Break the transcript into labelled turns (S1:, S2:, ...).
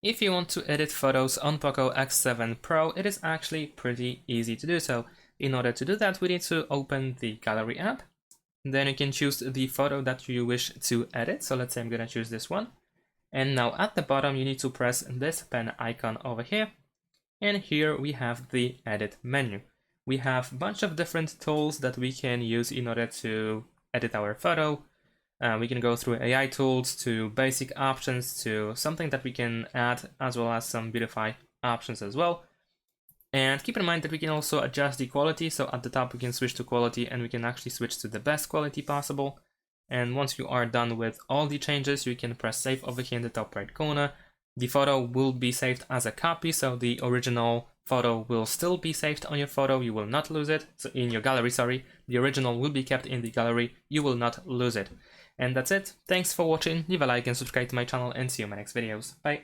S1: If you want to edit photos on POCO X7 Pro, it is actually pretty easy to do so. In order to do that, we need to open the Gallery app. Then you can choose the photo that you wish to edit. So let's say I'm gonna choose this one. And now at the bottom, you need to press this pen icon over here. And here we have the edit menu. We have a bunch of different tools that we can use in order to edit our photo. We can go through AI tools to basic options to something that we can add, as well as some beautify options as well. And keep in mind that we can also adjust the quality. So at the top, we can switch to quality and we can actually switch to the best quality possible. And once you are done with all the changes, you can press save over here in the top right corner. The photo will be saved as a copy, so the original photo will still be saved on your photo. You will not lose it. So in your gallery, sorry, the original will be kept in the gallery. You will not lose it. And that's it. Thanks for watching. Leave a like and subscribe to my channel and see you in my next videos. Bye.